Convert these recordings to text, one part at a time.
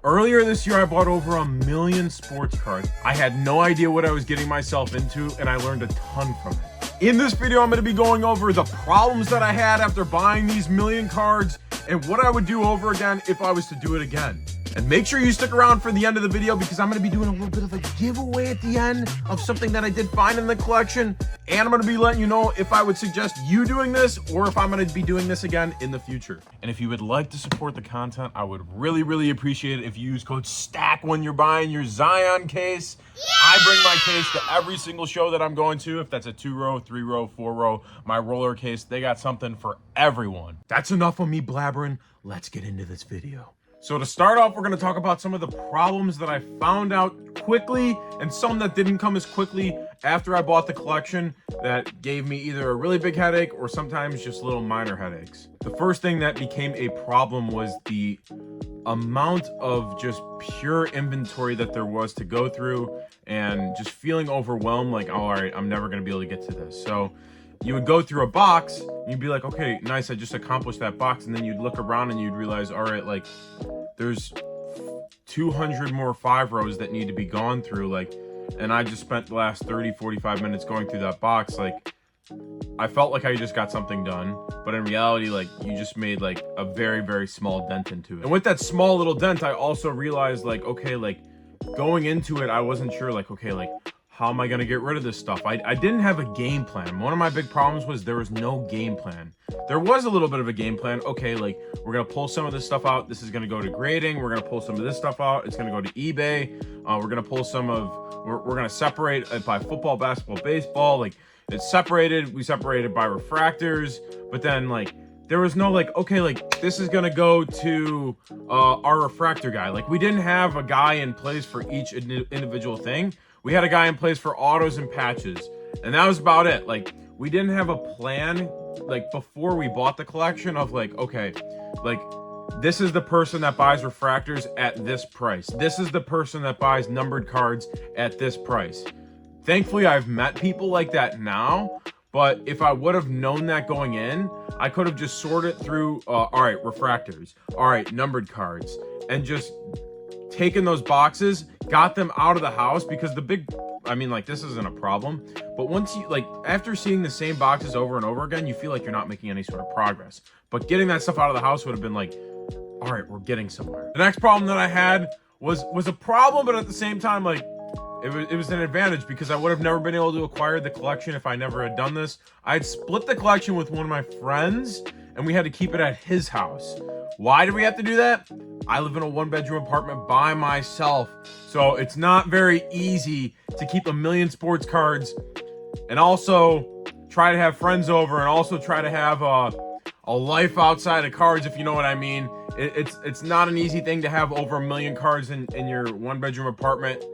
Earlier this year, I bought over 1,000,000 sports cards. I had no idea what I was getting myself into, and I learned a ton from it. In this video, I'm going to be going over the problems that I had after buying these 1,000,000 cards and what I would do over again if I was to do it again. And make sure you stick around for the end of the video because I'm going to be doing a little bit of a giveaway at the end of something that I did find in the collection. And I'm going to be letting you know if I would suggest you doing this or if I'm going to be doing this again in the future. And if you would like to support the content, I would really appreciate it if you use code STACK when you're buying your Zion case. Yeah! I bring my case to every single show that I'm going to. If that's a 2-row, 3-row, 4-row, my roller case, they got something for everyone. That's enough of me blabbering. Let's get into this video. So to start off, we're going to talk about some of the problems that I found out quickly and some that didn't come as quickly after I bought the collection that gave me either a really big headache or sometimes just little minor headaches. The first thing that became a problem was the amount of just pure inventory that there was to go through and just feeling overwhelmed like, oh, all right, I'm never going to be able to get to this. So you would go through a box and you'd be like, okay, nice, I just accomplished that box. And then you'd look around and you'd realize, all right, like there's 200 more 5-rows that need to be gone through. Like, and I just spent the last 30-45 minutes going through that box. Like, I felt like I just got something done, but in reality, like you just made like a very small dent into it. And with that small little dent, I also realized like, okay, like going into it, I wasn't sure like, okay, like how am I going to get rid of this stuff? I didn't have a game plan. One of my big problems was there was no game plan. There was a little bit of a game plan. Okay, like we're going to pull some of this stuff out. This is going to go to grading. We're going to pull some of this stuff out. It's going to go to eBay. We're going to pull some of, we're going to separate it by football, basketball, baseball. Like it's separated. We separated by refractors. But then like there was no like, okay, like this is going to go to our refractor guy. Like we didn't have a guy in place for each individual thing. We had a guy in place for autos and patches, and that was about it. Like, we didn't have a plan, like, before we bought the collection of, like, okay, like, this is the person that buys refractors at this price. This is the person that buys numbered cards at this price. Thankfully, I've met people like that now, but if I would have known that going in, I could have just sorted through, all right, refractors, all right, numbered cards, and just taken those boxes, got them out of the house because I mean, like, this isn't a problem, but once you, like, after seeing the same boxes over and over again, you feel like you're not making any sort of progress. But getting that stuff out of the house would have been like, all right, we're getting somewhere. The next problem that I had was a problem, but at the same time, like, it was an advantage because I would have never been able to acquire the collection if I never had done this. I had split the collection with one of my friends, and we had to keep it at his house. Why did we have to do that? I live in a 1-bedroom apartment by myself, so it's not very easy to keep 1,000,000 sports cards and also try to have friends over and also try to have a life outside of cards, if you know what I mean. It's not an easy thing to have over 1,000,000 cards in your 1-bedroom apartment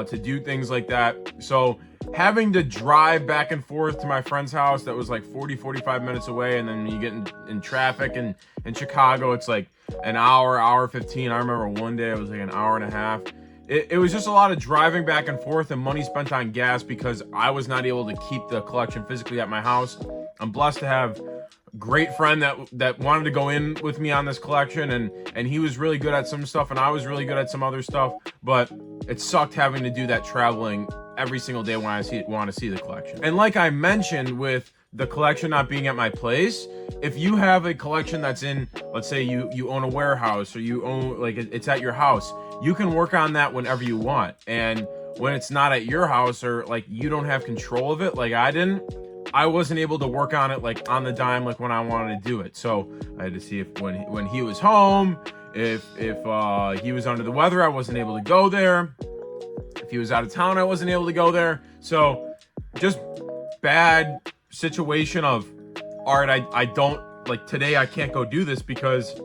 to do things like that. So having to drive back and forth to my friend's house that was like 40-45 minutes away, and then you get in traffic in Chicago, it's like an hour 15. I remember one day it was like an hour and a half. It was just a lot of driving back and forth and money spent on gas because I was not able to keep the collection physically at my house. I'm blessed to have a great friend that wanted to go in with me on this collection, and he was really good at some stuff and I was really good at some other stuff, but it sucked having to do that traveling every single day when I want to see the collection. And like I mentioned with the collection not being at my place, if you have a collection that's in, let's say you own a warehouse or you own, like it's at your house, you can work on that whenever you want. And when it's not at your house or like you don't have control of it, like I wasn't able to work on it like on the dime like when I wanted to do it. So I had to see if when he was home, if he was under the weather, I wasn't able to go there. If he was out of town, I wasn't able to go there. So just bad situation of, all right, I don't, like today I can't go do this because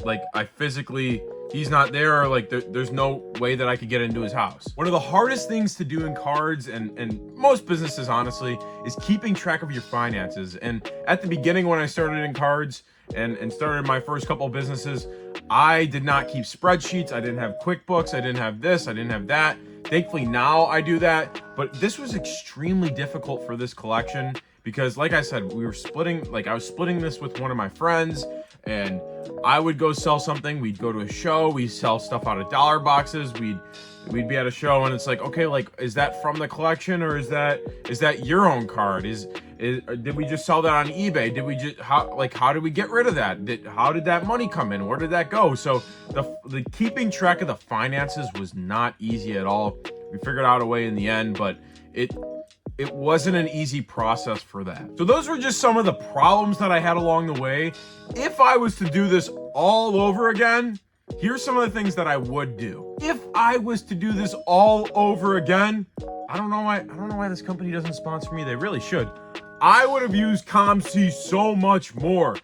like I physically, he's not there, or like there's no way that I could get into his house. One of the hardest things to do in cards and most businesses honestly is keeping track of your finances. And at the beginning when I started in cards and started my first couple of businesses, I did not keep spreadsheets. I didn't have QuickBooks. I didn't have this. I didn't have that. Thankfully now I do that, but this was extremely difficult for this collection because like I said, we were splitting, like I was splitting this with one of my friends, and I would go sell something. We'd go to a show. We sell stuff out of dollar boxes. We'd be at a show, and it's like, okay, like, is that from the collection, or is that your own card? Did we just sell that on eBay? Did we just how did we get rid of that? How did that money come in? Where did that go? So the keeping track of the finances was not easy at all. We figured out a way in the end, but it wasn't an easy process for that. So those were just some of the problems that I had along the way. If I was to do this all over again, here's some of the things that I would do. If I was to do this all over again, I don't know why this company doesn't sponsor me. They really should. I would have used COMC so much more.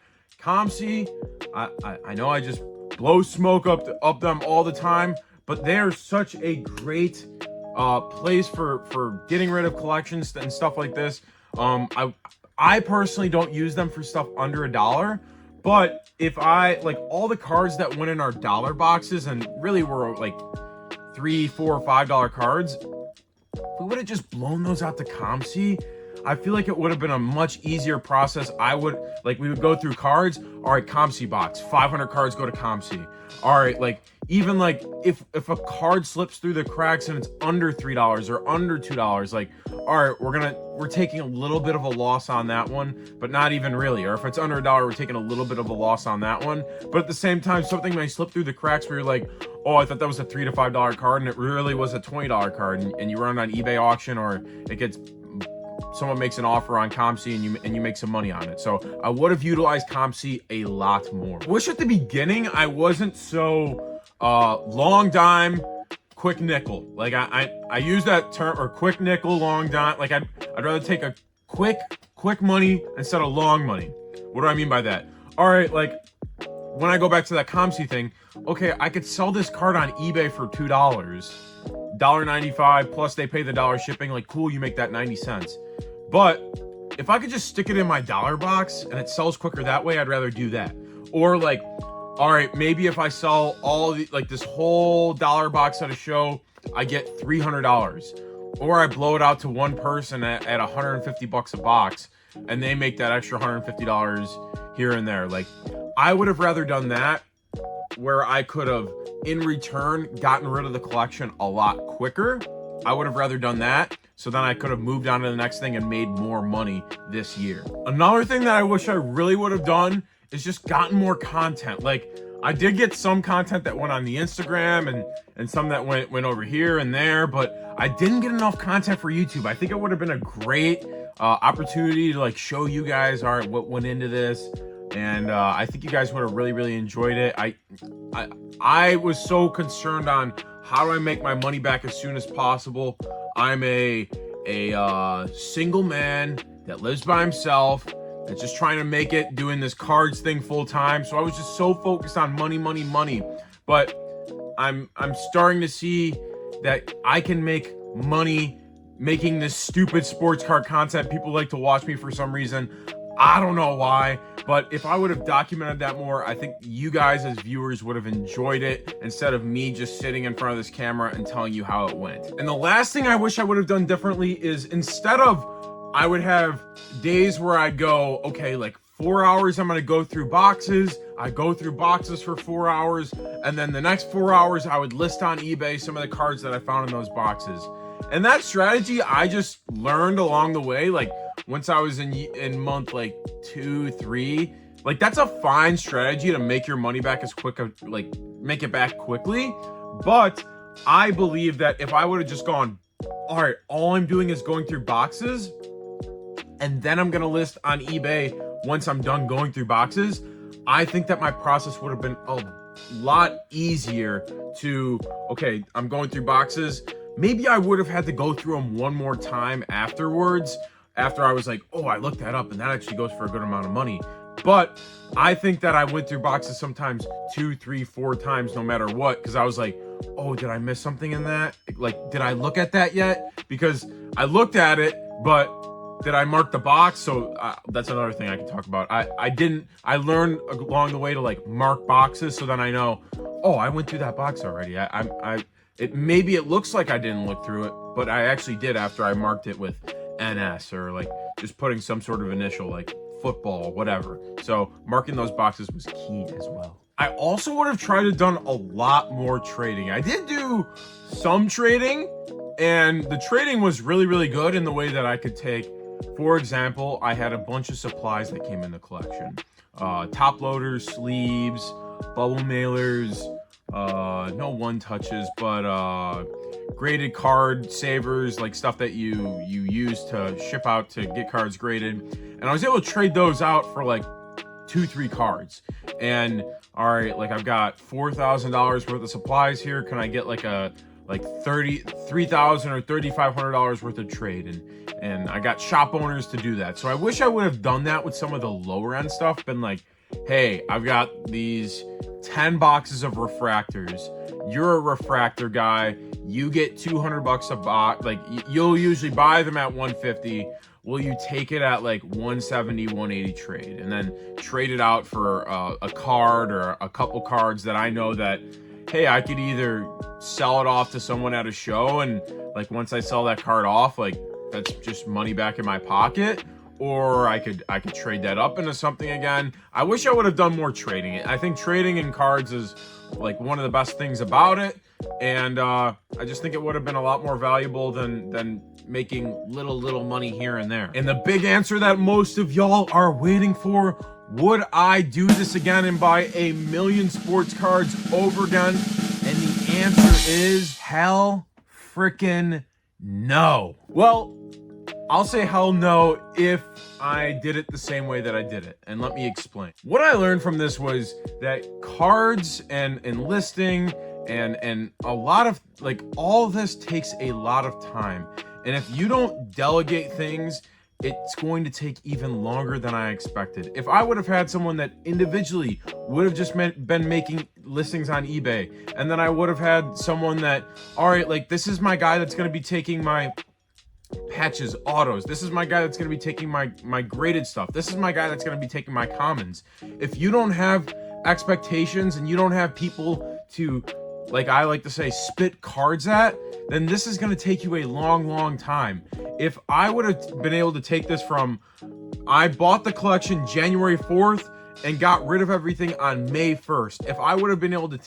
COMC, I know I just blow smoke up them all the time, but they are such a great place for getting rid of collections and stuff like this. I personally don't use them for stuff under $1, but if I like all the cards that went in our dollar boxes and really were like $3, $4, $5 cards, if we would have just blown those out to COMC, I feel like it would have been a much easier process. We would go through cards. All right, COMC box, 500 cards go to COMC. All right, like even like if a card slips through the cracks and it's under $3 or under $2, like, all right, we're taking a little bit of a loss on that one, but not even really. Or if it's under $1, we're taking a little bit of a loss on that one. But at the same time, something may slip through the cracks where you're like, oh, I thought that was a $3 to $5 card, and it really was a $20 card, and you run it on eBay auction, or someone makes an offer on COMC and you make some money on it. So I would have utilized COMC a lot more. Wish at the beginning I wasn't so long dime, quick nickel. Like I use that term, or quick nickel, long dime. Like I'd rather take a quick money instead of long money. What do I mean by that? All right, like when I go back to that COMC thing, okay, I could sell this card on eBay for $2, $1.95 plus they pay the $1 shipping. Like, cool, you make that 90 cents. But if I could just stick it in my dollar box and it sells quicker that way, I'd rather do that. Or like, all right, maybe if I sell all the, like this whole dollar box at a show, I get $300. Or I blow it out to one person at $150 a box, and they make that extra $150 here and there. Like, I would have rather done that, where I could have, in return, gotten rid of the collection a lot quicker. I would have rather done that, so then I could have moved on to the next thing and made more money this year. Another thing that I wish I really would have done is just gotten more content. Like, I did get some content that went on the Instagram and some that went over here and there, but I didn't get enough content for YouTube. I think it would have been a great opportunity to like show you guys, all right, what went into this. And I think you guys would have really enjoyed it. I was so concerned on how do I make my money back as soon as possible. I'm a single man that lives by himself, that's just trying to make it doing this cards thing full time. So I was just so focused on money. But I'm starting to see that I can make money making this stupid sports card content. People like to watch me for some reason. I don't know why, but if I would have documented that more, I think you guys as viewers would have enjoyed it instead of me just sitting in front of this camera and telling you how it went. And the last thing I wish I would have done differently is, instead of, I would have days where I'd go, okay, like 4 hours, I'm going to go through boxes. I go through boxes for 4 hours. And then the next 4 hours, I would list on eBay some of the cards that I found in those boxes. And that strategy, I just learned along the way. Like, once I was in month like 2, 3, like that's a fine strategy to make your money back as quick, like make it back quickly. But I believe that if I would have just gone, all right, all I'm doing is going through boxes, and then I'm gonna list on eBay once I'm done going through boxes, I think that my process would have been a lot easier to, okay, I'm going through boxes. Maybe I would have had to go through them one more time afterwards, after I was like, oh, I looked that up and that actually goes for a good amount of money. But I think that I went through boxes sometimes 2, 3, 4 times, no matter what, because I was like, oh, did I miss something in that? Like, did I look at that yet? Because I looked at it, but did I mark the box? So that's another thing I can talk about. I didn't. I learned along the way to like mark boxes, so then I know, oh, I went through that box already. Maybe it looks like I didn't look through it, but I actually did after I marked it with NS, or like just putting some sort of initial like football, whatever. So marking those boxes was key as well. I also would have tried to done a lot more trading. I did do some trading, and the trading was really, really good in the way that I could take, for example, I had a bunch of supplies that came in the collection. Top loaders, sleeves, bubble mailers, no one touches, but graded card savers, like stuff that you use to ship out to get cards graded. And I was able to trade those out for like 2-3 cards. And all right, like I've got $4,000 worth of supplies here. Can I get like a $3,000 or $3,500 worth of trade? And I got shop owners to do that. So I wish I would have done that with some of the lower end stuff. Been like, hey, I've got these 10 boxes of refractors. You're a refractor guy. You get 200 bucks a box. Like you'll usually buy them at 150. Will you take it at like 170, 180 trade, and then trade it out for a card or a couple cards that I know that, hey, I could either sell it off to someone at a show, and like once I sell that card off, like that's just money back in my pocket, or I could trade that up into something again. I wish I would have done more trading. I think trading in cards is like one of the best things about it, and I just think it would have been a lot more valuable than making little money here and there. And the big answer that most of y'all are waiting for: would I do this again and buy 1 million sports cards over again? And the answer is hell frickin' no. Well, I'll say hell no if I did it the same way that I did it. And let me explain. What I learned from this was that cards and enlisting and a lot of, like, all this takes a lot of time. And if you don't delegate things, it's going to take even longer than I expected. If I would have had someone that individually would have just been making listings on eBay, and then I would have had someone that, all right, like this is my guy that's going to be taking my patches, autos. This is my guy that's going to be taking my graded stuff. This is my guy that's going to be taking my commons. If you don't have expectations and you don't have people to, like I like to say, spit cards at, then this is going to take you a long time. If I would have been able to take this from, I bought the collection January 4th and got rid of everything on May 1st. If I would have been able to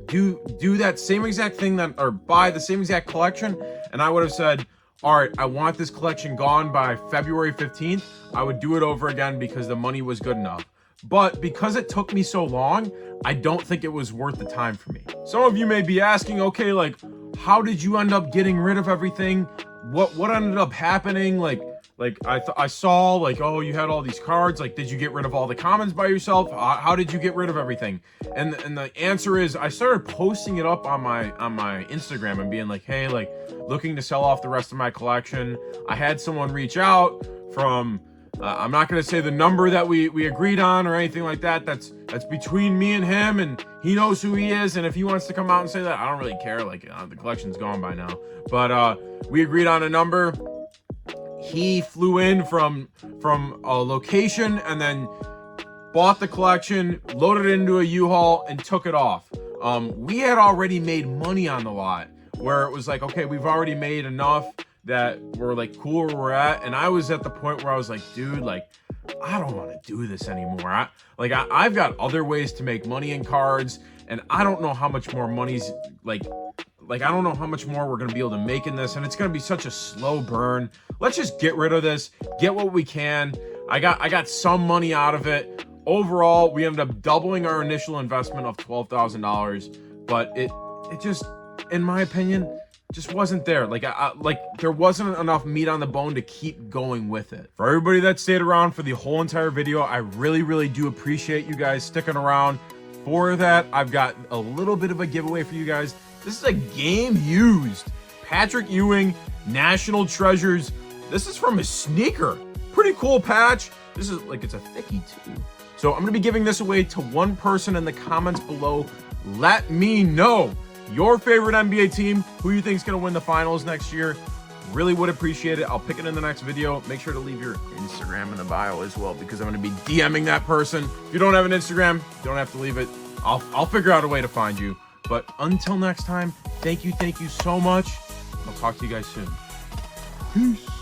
do that same exact thing or buy the same exact collection, and I would have said, all right, I want this collection gone by February 15th, I would do it over again because the money was good enough. But because it took me so long, I don't think it was worth the time for me. Some of you may be asking, okay, like, how did you end up getting rid of everything? What ended up happening? Like I saw, like, oh, you had all these cards. Like, did you get rid of all the commons by yourself? How did you get rid of everything? And the answer is, I started posting it up on my Instagram and being like, hey, like, looking to sell off the rest of my collection. I had someone reach out from, I'm not going to say the number that we agreed on or anything like that. That's between me and him, and he knows who he is. And if he wants to come out and say that, I don't really care. Like, the collection's gone by now. But we agreed on a number. He flew in from a location and then bought the collection, loaded it into a U-Haul, and took it off. We had already made money on the lot, where it was like, okay, we've already made enough that we're like cool where we're at. And I was at the point where I was like, dude, like, I don't want to do this anymore. I've got other ways to make money in cards, and I don't know how much more money's like I don't know how much more we're going to be able to make in this, and it's going to be such a slow burn. Let's just get rid of this, get what we can. I got some money out of it. Overall, we ended up doubling our initial investment of $12,000, but it just, in my opinion, just wasn't there. Like there wasn't enough meat on the bone to keep going with it. For everybody that stayed around for the whole entire video, I really do appreciate you guys sticking around. For that, I've got a little bit of a giveaway for you guys. This is a game used Patrick Ewing National Treasures. This is from his sneaker. Pretty cool patch. This is like, it's a thickie too. So I'm gonna be giving this away to one person in the comments below. Let me know your favorite NBA team, who you think is gonna win the finals next year. Really would appreciate it. I'll pick it in the next video. Make sure to leave your Instagram in the bio as well, because I'm gonna be DMing that person. If you don't have an Instagram, you don't have to leave it. I'll figure out a way to find you. But until next time, thank you so much. I'll talk to you guys soon. Peace.